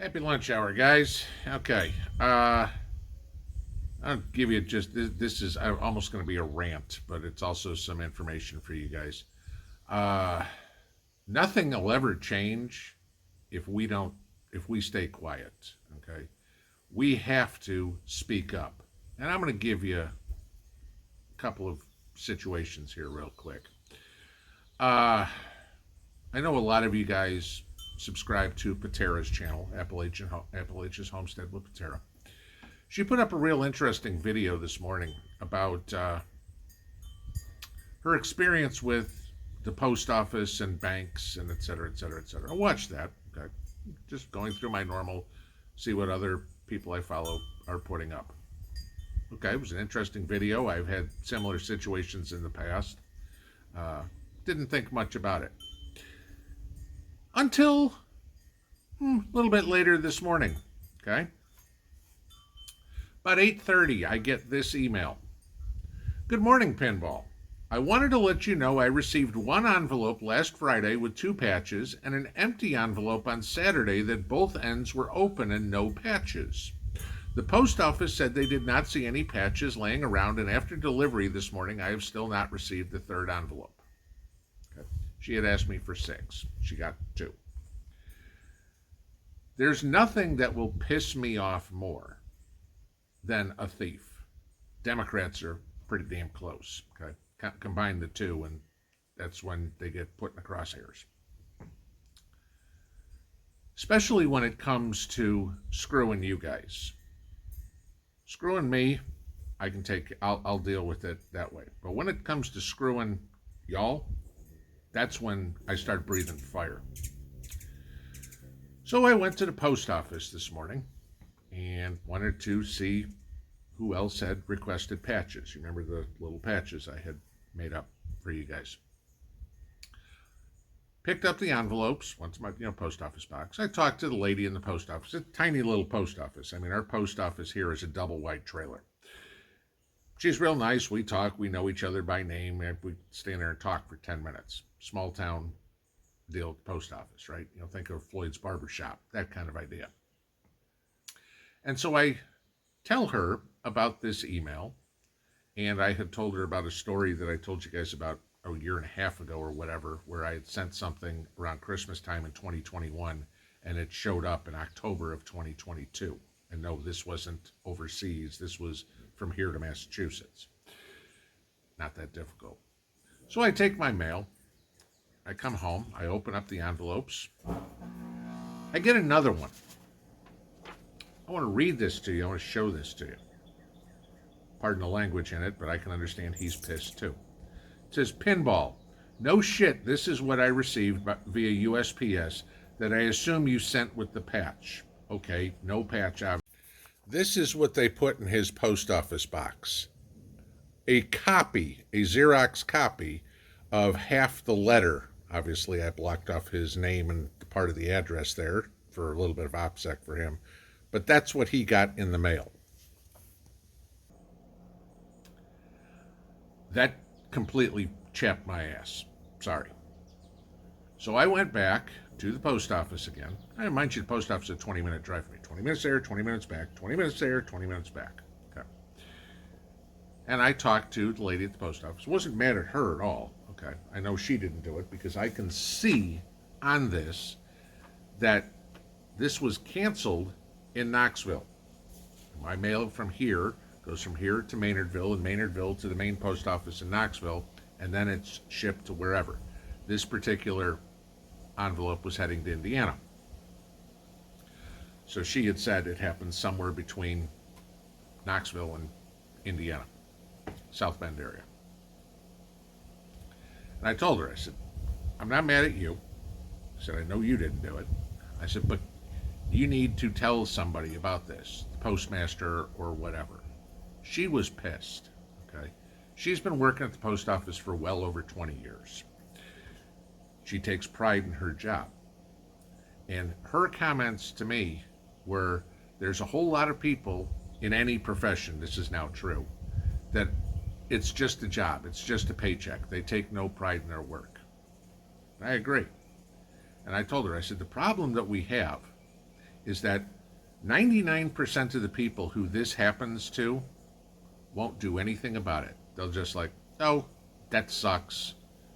Happy lunch hour, guys. Okay. I'll give you just this is almost going to be a rant, but it's also some information for you guys. Uh, Nothing will ever change if we stay quiet. Okay. We have to speak up, and I'm going to give you a couple of situations here, real quick. Uh, I know a lot of you guys subscribe to Patera's channel, Appalachia's Homestead with Patera. She put up a real interesting video this morning about her experience with the post office and banks and et cetera, et cetera, et cetera. I watched that. Okay. Just going through my normal, see what other people I follow are putting up. Okay, it was an interesting video. I've had similar situations in the past. Didn't think much about it. Until a little bit later this morning. Okay? About 8:30, I get this email. Good morning, Pinball. I wanted to let you know I received one envelope last Friday with 2 patches and an empty envelope on Saturday that both ends were open and no patches. The post office said they did not see any patches laying around, and after delivery this morning, I have still not received the 3rd envelope. Okay. She had asked me for 6. She got 2. There's nothing that will piss me off more than a thief. Democrats are pretty damn close. Okay, combine the two, and that's when they get put in the crosshairs. Especially when it comes to screwing you guys. Screwing me, I'll deal with it that way. But when it comes to screwing y'all, that's when I start breathing fire. So I went to the post office this morning and wanted to see who else had requested patches. You remember the little patches I had made up for you guys. Picked up the envelopes, went to my post office box. I talked to the lady in the post office. It's a tiny little post office. I mean, our post office here is a double wide trailer. She's real nice. We talk. We know each other by name. We stand there and talk for 10 minutes. Small town deal at the post office, right? Think of Floyd's Barber Shop, that kind of idea. And so I tell her about this email, and I had told her about a story that I told you guys about a year and a half ago or whatever, where I had sent something around Christmas time in 2021, and it showed up in October of 2022. And no, this wasn't overseas. This was from here to Massachusetts. Not that difficult. So I take my mail. I come home. I open up the envelopes. I get another one. I want to read this to you. I want to show this to you. Pardon the language in it, but I can understand he's pissed too. It says, Pinball, no shit, this is what I received via USPS that I assume you sent with the patch. Okay, no patch. This is what they put in his post office box. A copy, a Xerox copy of half the letter. Obviously, I blocked off his name and part of the address there for a little bit of OPSEC for him. But that's what he got in the mail. That completely chapped my ass. Sorry. So I went back to the post office again. I remind you, the post office is a 20-minute drive for me. 20 minutes there, 20 minutes back, 20 minutes there, 20 minutes back. Okay. And I talked to the lady at the post office. Wasn't mad at her at all. Okay. I know she didn't do it because I can see on this that this was canceled in Knoxville. My mail from here goes from here to Maynardville, and Maynardville to the main post office in Knoxville, and then it's shipped to wherever. This particular envelope was heading to Indiana. So she had said it happened somewhere between Knoxville and Indiana, South Bend area. And I told her, I said, I'm not mad at you. I said, I know you didn't do it. I said, but you need to tell somebody about this, the postmaster or whatever. She was pissed, okay? She's been working at the post office for well over 20 years. She takes pride in her job. And her comments to me were, there's a whole lot of people in any profession, this is now true, that it's just a job, it's just a paycheck. They take no pride in their work. I agree. And I told her, I said, the problem that we have is that 99% of the people who this happens to won't do anything about it. They'll just like, oh, that sucks.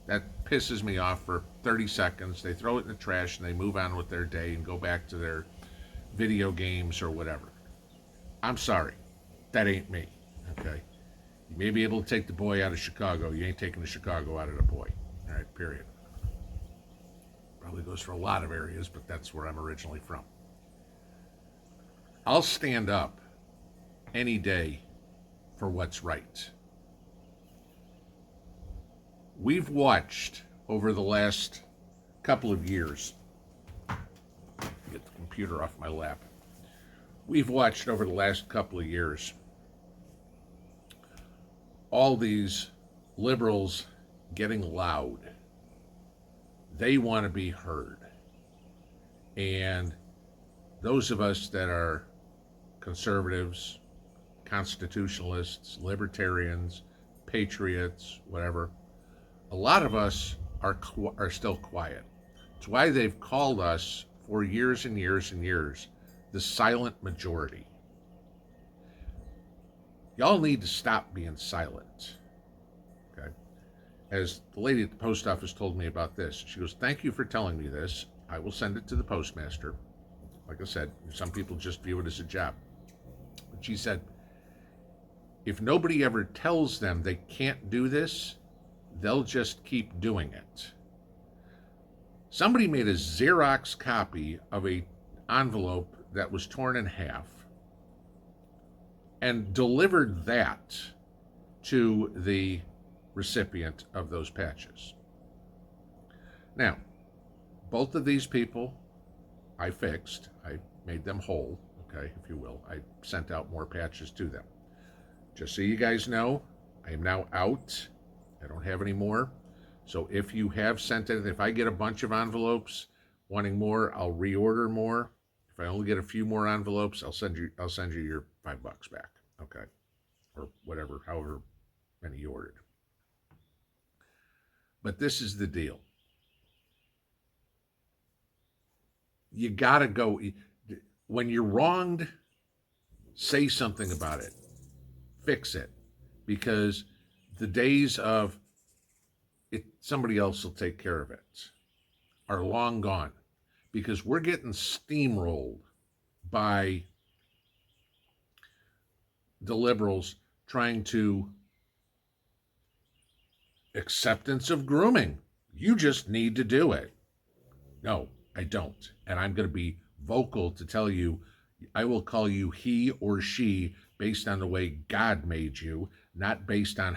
That pisses me off for 30 seconds. They throw it in the trash and they move on with their day and go back to their video games or whatever. I'm sorry. That ain't me. Okay? You may be able to take the boy out of Chicago. You ain't taking the Chicago out of the boy. All right, period. Probably goes for a lot of areas, but that's where I'm originally from. I'll stand up any day for what's right. We've watched over the last couple of years, get the computer off my lap. We've watched over the last couple of years all these liberals getting loud. They want to be heard. And those of us that are conservatives, constitutionalists, libertarians, patriots, whatever, a lot of us are still quiet. It's why they've called us for years and years and years the silent majority. Y'all need to stop being silent. Okay? As the lady at the post office told me about this, she goes, "Thank you for telling me this. I will send it to the postmaster." Like I said, some people just view it as a job. But she said, if nobody ever tells them they can't do this, they'll just keep doing it. Somebody made a Xerox copy of an envelope that was torn in half and delivered that to the recipient of those patches. Now, both of these people I fixed. I made them whole, okay, if you will. I sent out more patches to them. Just so you guys know, I am now out. I don't have any more. So if you have sent it, if I get a bunch of envelopes wanting more, I'll reorder more. If I only get a few more envelopes, I'll send you your $5 back, okay? Or whatever, however many you ordered. But this is the deal. You gotta go. When you're wronged, say something about it. Fix it. Because the days of somebody else will take care of it are long gone. Because we're getting steamrolled by the liberals trying to acceptance of grooming. You just need to do it. No, I don't. And I'm going to be vocal to tell you, I will call you he or she based on the way God made you, not based on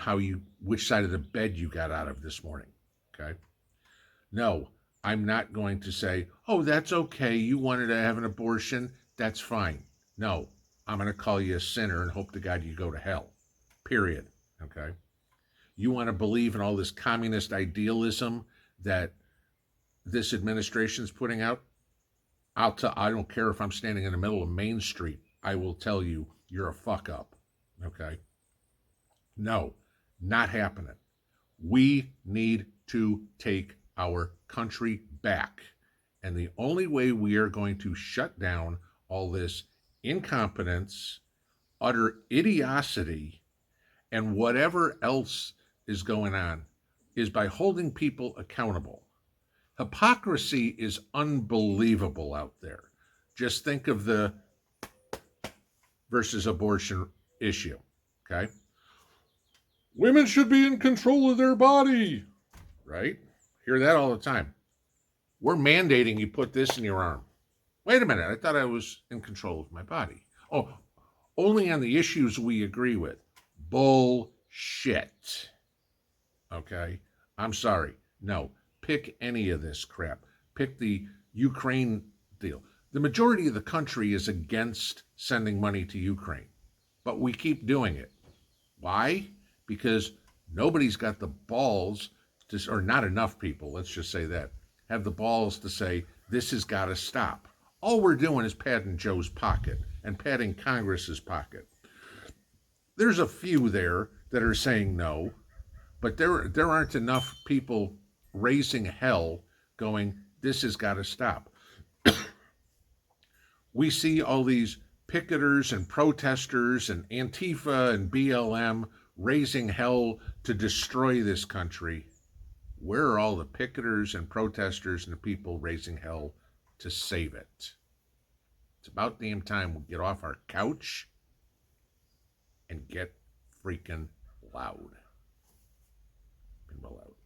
which side of the bed you got out of this morning. Okay? No, I'm not going to say, oh, that's okay. You wanted to have an abortion. That's fine. No, I'm going to call you a sinner and hope to God you go to hell. Period. Okay? You want to believe in all this communist idealism that this administration's putting out? I don't care if I'm standing in the middle of Main Street. I will tell you, you're a fuck up. Okay? No, not happening. We need to take our country back. And the only way we are going to shut down all this incompetence, utter idiocy, and whatever else is going on is by holding people accountable. Hypocrisy is unbelievable out there. Just think of the versus abortion issue, okay? Women should be in control of their body, right? Hear that all the time. We're mandating you put this in your arm. Wait a minute, I thought I was in control of my body. Oh, only on the issues we agree with. Bullshit. Okay? I'm sorry. No. Pick any of this crap. Pick the Ukraine deal. The majority of the country is against sending money to Ukraine, but we keep doing it. Why? Because nobody's got the balls to, or not enough people, let's just say that, have the balls to say, this has got to stop. All we're doing is padding Joe's pocket and padding Congress's pocket. There's a few there that are saying no, but there aren't enough people raising hell going, this has got to stop. We see all these picketers and protesters and Antifa and BLM raising hell to destroy this country. Where are all the picketers and protesters and the people raising hell to save it? It's about damn time we get off our couch and get freaking loud. Pinball out.